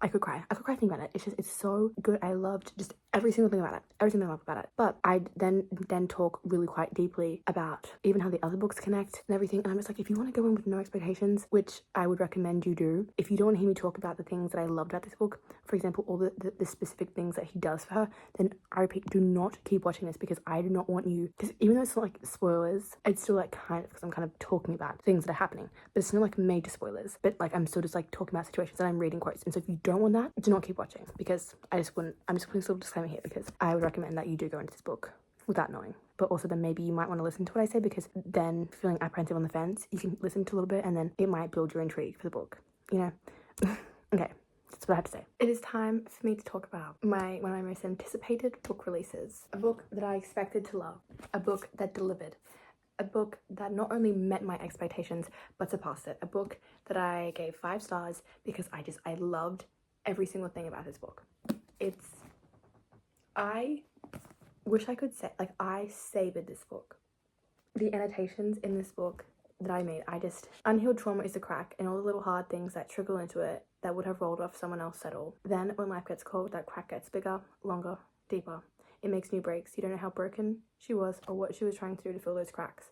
I could cry thinking about it. It's so good. I loved just every single thing about it. Every single thing about it. But I then talk really quite deeply about even how the other books connect and everything. And I'm just like, if you want to go in with no expectations, which I would recommend you do, if you don't want to hear me talk about the things that I loved about this book, for example, all the specific things that he does for her, then I repeat, do not keep watching this, because I do not want you, because even though it's not like spoilers, it's still like kind of, because I'm kind of talking about things that are happening, but it's not like major spoilers, but like I'm still just like talking about situations and I'm reading quotes. And so if you don't want that, do not keep watching, because I'm just putting a little disclaimer here, because I would recommend that you do go into this book without knowing. But also then maybe you might want to listen to what I say, because then feeling apprehensive on the fence, you can listen to a little bit and then it might build your intrigue for the book, you know? Okay, that's what I have to say. It is time for me to talk about one of my most anticipated book releases. A book that I expected to love. A book that delivered. A book that not only met my expectations, but surpassed it. A book that I gave 5 stars because I loved every single thing about this book. I wish I could say, like, I savored this book. The annotations in this book that I made, unhealed trauma is a crack, and all the little hard things that trickle into it that would have rolled off someone else settle. Then when life gets cold, that crack gets bigger, longer, deeper. It makes new breaks. You don't know how broken she was or what she was trying to do to fill those cracks.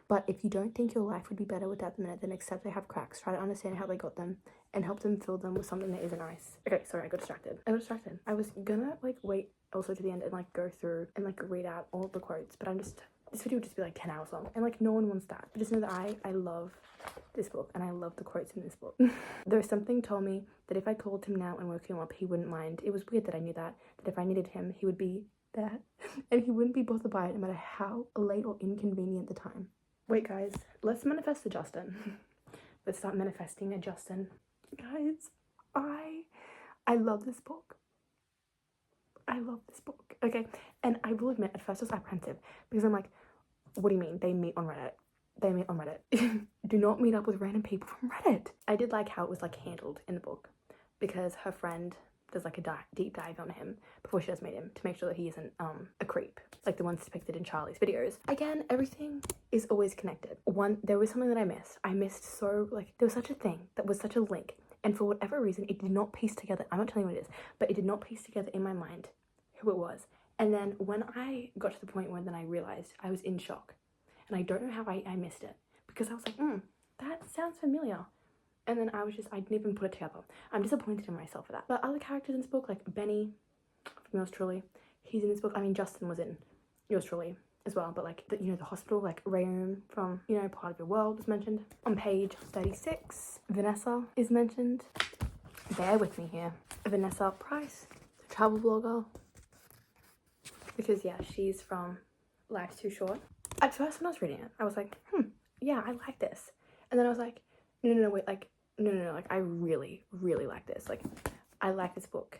But if you don't think your life would be better without them in it, then accept they have cracks. Try to understand how they got them and help them fill them with something that isn't nice. Okay, sorry, I got distracted. I was gonna like wait also to the end and like go through and like read out all the quotes, but this video would just be like 10 hours long, and like no one wants that. But just know that I love this book and I love the quotes in this book. There's something told me that if I called him now and woke him up, he wouldn't mind. It was weird that I knew that if I needed him, he would be there and he wouldn't be bothered by it, no matter how late or inconvenient the time. Wait guys, let's manifest a Justin. Let's start manifesting a Justin. Guys, I love this book. I love this book. Okay, and I will admit at first I was apprehensive because I'm like, what do you mean they meet on Reddit? They meet on Reddit. Do not meet up with random people from Reddit. I did like how it was like handled in the book, because her friend does like a deep dive on him before she does meet him to make sure that he isn't a creep like the ones depicted in Charlie's videos. Again, everything is always connected. There was something that I missed so, like, there was such a thing that was such a link, and for whatever reason it did not piece together. I'm not telling you what it is, but it did not piece together in my mind who it was. And then when I got to the point where then I realized, I was in shock, and I don't know how I missed it, because I was like, that sounds familiar. And then I didn't even put it together. I'm disappointed in myself for that. But other characters in this book, like Benny from Yours Truly, he's in this book. I mean, Justin was in Yours Truly as well, but like, the hospital, like Rayum from, Part of Your World was mentioned. On page 36, Vanessa is mentioned. Bear with me here. Vanessa Price, the travel blogger. Because yeah, she's from Life's Too Short. At first when I was reading it, I was like, yeah, I like this. And then I was like, no, wait, like, no, like, I really, really like this. Like, I like this book.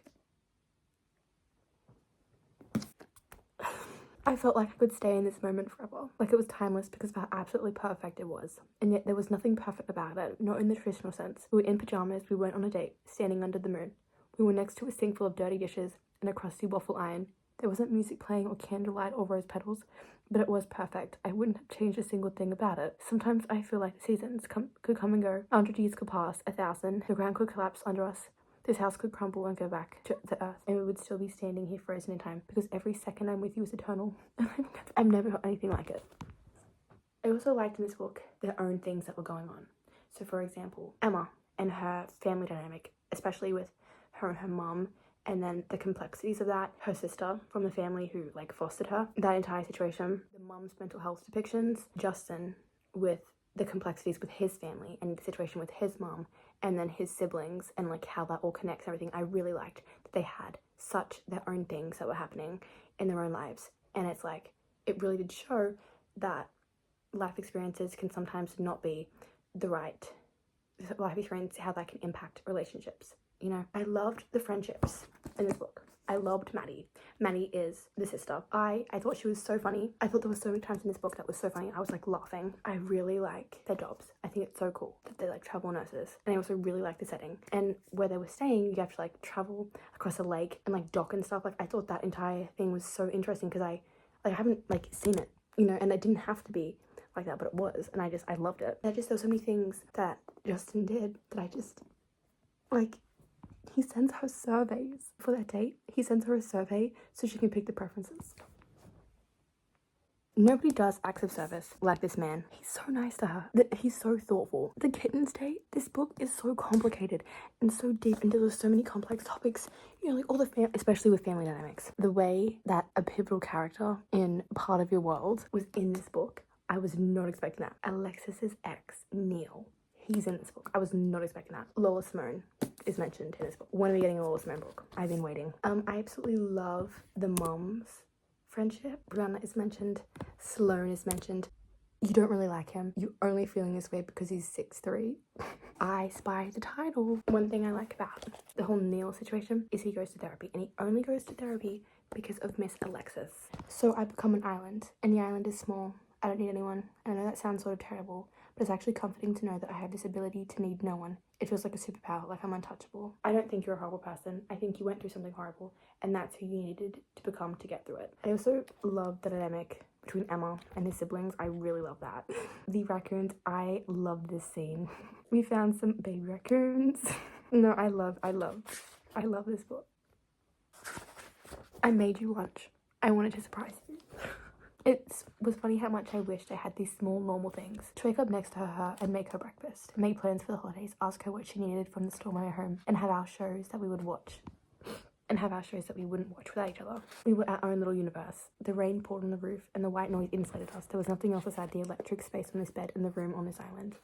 I felt like I could stay in this moment forever. Like, it was timeless because of how absolutely perfect it was. And yet there was nothing perfect about it, not in the traditional sense. We were in pajamas, we went on a date, standing under the moon. We were next to a sink full of dirty dishes and a crusty waffle iron. There wasn't music playing or candlelight or rose petals, but it was perfect. I wouldn't have changed a single thing about it. Sometimes I feel like seasons could come and go. 100 years could pass, 1,000. The ground could collapse under us. This house could crumble and go back to the earth, and we would still be standing here frozen in time, because every second I'm with you is eternal. I've never heard anything like it. I also liked in this book their own things that were going on. So for example, Emma and her family dynamic, especially with her and her mum, and then the complexities of that, her sister from the family who like fostered her, that entire situation, the mum's mental health depictions, Justin with the complexities with his family and the situation with his mum, and then his siblings, and like how that all connects and everything. I really liked that they had such their own things that were happening in their own lives. And it's like, it really did show that life experiences can sometimes not be the right life experience, how that can impact relationships. I loved the friendships in this book. I loved Maddie. Maddie is the sister. I thought she was so funny. I thought there were so many times in this book that was so funny. I was like laughing. I really like their jobs. I think it's so cool that they're like travel nurses. And I also really like the setting. And where they were staying, you have to like travel across a lake and like dock and stuff. Like, I thought that entire thing was so interesting because I Like, I haven't, like, seen it, you know, and it didn't have to be like that, but it was, and I loved it. There were so many things that Justin did that I just, like, he sends her surveys for their date. He sends her a survey so she can pick the preferences. Nobody does acts of service like this man. He's so nice to her. He's so thoughtful. The kittens date, this book is so complicated and so deep and deals with so many complex topics. You know, like all the especially with family dynamics. The way that a pivotal character in Part of Your World was in this book, I was not expecting that. Alexis's ex, Neil, he's in this book. I was not expecting that. Lola Simone is mentioned in this book. When are we getting a Lola Simone book? I've been waiting. I absolutely love the moms friendship. Brianna is mentioned. Sloane is mentioned. You don't really like him. You're only feeling this way because he's 6'3". I Spy the Title. One thing I like about the whole Neil situation is he goes to therapy, and he only goes to therapy because of Miss Alexis. So I become an island, and the island is small. I don't need anyone. I know that sounds sort of terrible, but it's actually comforting to know that I have this ability to need no one. It feels like a superpower, like I'm untouchable. I don't think you're a horrible person. I think you went through something horrible, and that's who you needed to become to get through it. I also love the dynamic between Emma and his siblings. I really love that. The raccoons, I love this scene. We found some baby raccoons. No, I love this book. I made you lunch. I wanted to surprise you. It was funny how much I wished I had these small normal things. To wake up next to her and make her breakfast, make plans for the holidays, ask her what she needed from the store by her home, and have our shows that we would watch. And have our shows that we wouldn't watch without each other. We were our own little universe. The rain poured on the roof and the white noise insulated us. There was nothing else beside the electric space on this bed in the room on this island.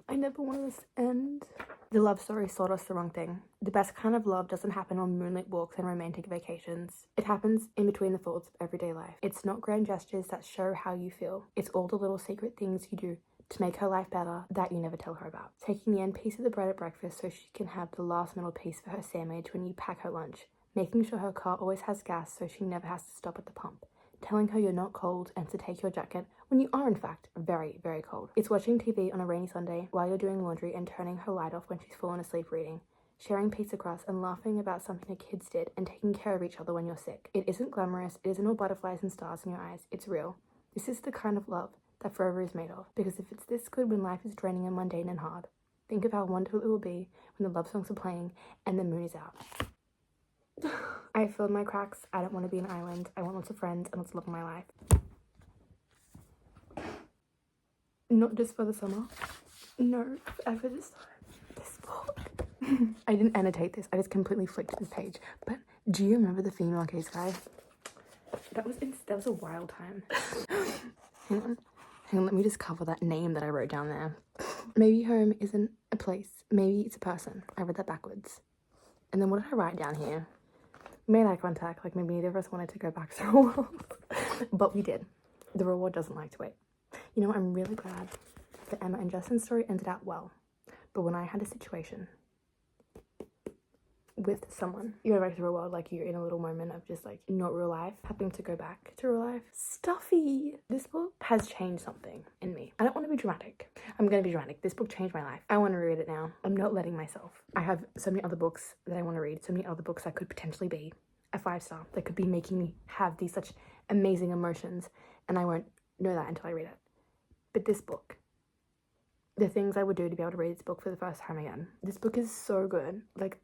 I never wanted this to end. The love story sold us the wrong thing. The best kind of love doesn't happen on moonlit walks and romantic vacations. It happens in between the folds of everyday life. It's not grand gestures that show how you feel. It's all the little secret things you do to make her life better that you never tell her about. Taking the end piece of the bread at breakfast so she can have the last middle piece for her sandwich when you pack her lunch. Making sure her car always has gas so she never has to stop at the pump. Telling her you're not cold and to take your jacket when you are in fact very, very cold. It's watching TV on a rainy Sunday while you're doing laundry and turning her light off when she's fallen asleep reading. Sharing pizza crust and laughing about something the kids did and taking care of each other when you're sick. It isn't glamorous, it isn't all butterflies and stars in your eyes, it's real. This is the kind of love that forever is made of. Because if it's this good when life is draining and mundane and hard, think of how wonderful it will be when the love songs are playing and the moon is out. I filled my cracks. I don't want to be an island. I want lots of friends and lots of love in my life. Not just for the summer. No, forever this book. I didn't annotate this. I just completely flicked this page. But do you remember the female case guy? That was a wild time. Hang on, let me just cover that name that I wrote down there. Maybe home isn't a place. Maybe it's a person. I read that backwards. And then what did I write down here? We made eye contact, like maybe neither of us wanted to go back to the world. But we did. The reward doesn't like to wait. You know, I'm really glad that Emma and Justin's story ended out well. But when I had a situation with someone, you go back to real world, like you're in a little moment of just like not real life, having to go back to real life. Stuffy. This book has changed something in me. I don't want to be dramatic. I'm going to be dramatic. This book changed my life. I want to read it now. I'm not letting myself. I have so many other books that I want to read, so many other books that could potentially be a 5-star, that could be making me have these such amazing emotions, and I won't know that until I read it. But this book, the things I would do to be able to read this book for the first time again. This book is so good. Like,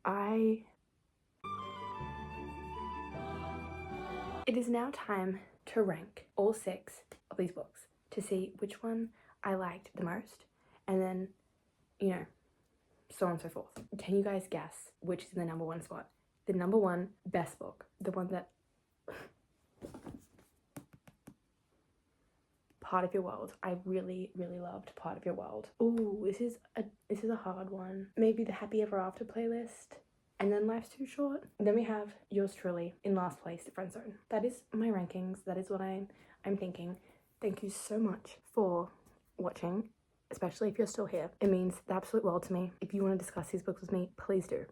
It is now time to rank all 6 of these books to see which one I liked the most, and then, you know, so on and so forth. Can you guys guess which is in the number 1 spot? The number 1 best book, the one that Part of Your World. I really, really loved Part of Your World. Ooh, this is a hard one. Maybe the Happy Ever After playlist, and then Life's Too Short. Then we have yours truly in last place, The Friend Zone. That is my rankings. That is what I'm thinking. Thank you so much for watching, especially if you're still here. It means the absolute world to me. If you want to discuss these books with me, please do.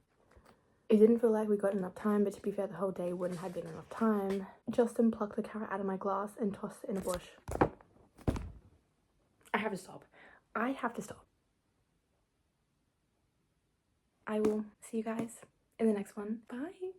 It didn't feel like we got enough time, but to be fair, the whole day wouldn't have been enough time. Justin plucked the carrot out of my glass and tossed it in a bush. I have to stop. I have to stop. I will see you guys in the next one. Bye.